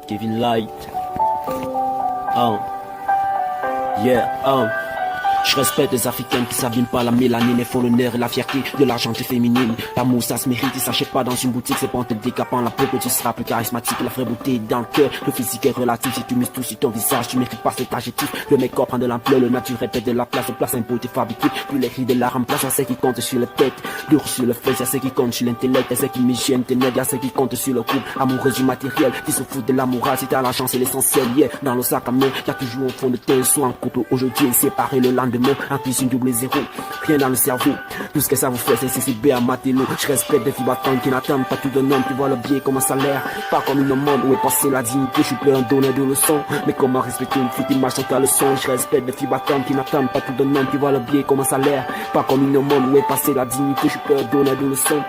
Kevin Light. Yeah, Je respecte les Africaines qui s'abîment pas la mélanine, les font l'honneur et la fierté de l'argenté féminine. L'amour ça se mérite, il s'achète pas dans une boutique, c'est pas en te décapant la peau que tu seras plus charismatique. La vraie beauté est dans le cœur, le physique est relatif, si tu mises tout sur ton visage, tu mérites pas cet adjectif. Le make-up prend de l'ampleur, le naturel pète de la place une beauté fabriquée. Plus les cris de la remplace à ceux qui comptent sur le tête, dur sur le fait, à ceux qui comptent sur l'intellect, à ceux qui m'hygiènent tes nègres, à ceux qui comptent sur le couple, amoureux du matériel, qui se foutent de la morale, si t'as la chance c'est l'essentiel, yeah. Dans le sac à main, y'a toujours au fond de tes soins en couple, aujourd'hui séparé le lendemain, en cuisine double zéro, rien dans le cerveau, tout ce que ça vous fait c'est CCB à Matélo. Je respecte des filles battantes qui n'attendent pas tout d'un homme, qui voient le biais comme un salaire, pas comme une monde où est passée la dignité, je suis plus un donneur de leçons, mais comment respecter une fille qui marche sans leçon. Je respecte des filles battantes qui n'attendent pas tout d'un homme, qui voient le biais comme un salaire, pas comme une monde où est passée la dignité, je suis plus un donneur de leçons.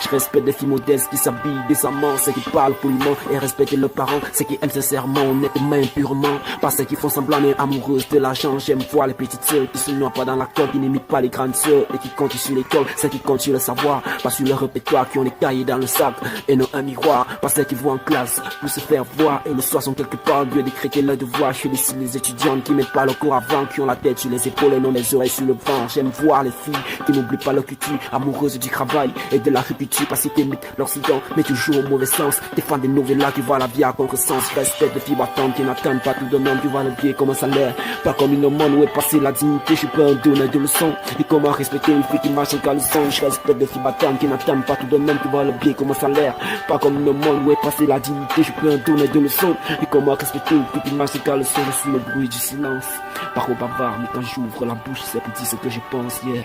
Je respecte des filles modestes qui s'habillent décemment, ceux qui parlent poliment et respectent leurs parents, ceux qui aiment sincèrement, honnêtement et purement, pas ceux qui font semblant d'être amoureuses de l'argent. J'aime voir les petites sœurs qui se noient pas dans la colle, qui n'imitent pas les grandes sœurs et qui comptent sur l'école, ceux qui comptent sur le savoir, pas sur le répertoire, qui ont les cahiers dans le sac et non un miroir, pas ceux qui vont en classe pour se faire voir et le soir sont quelque part Dieu décréter leur devoir. Je suis ici les étudiantes qui mettent pas le corps avant, qui ont la tête sur les épaules et non les oreilles sur le ventre. J'aime voir les filles qui n'oublient pas leur culture, amoureuses du travail et de la répétition, pas citer l'Occident, mais toujours au mauvais sens. Des fans des novellas qui voient la vie à contre-sens. Respecte des filles battantes qui n'attendent pas tout d'un homme, qui voient le biais comme un salaire, pas comme une monde où est passée la dignité. Je suis pas un donneur de leçons, et comment respecter une fille qui marche sans caleçon. Je respecte des filles battantes qui n'attendent pas tout d'un homme, qui voient le biais comme un salaire, pas comme une monde où est passée la dignité. Je suis pas un donneur de leçons, et comment respecter une fille qui marche sans caleçon. Je suis le bruit du silence, parole bavard, mais quand j'ouvre la bouche c'est pour dire ce que je pense, yeah.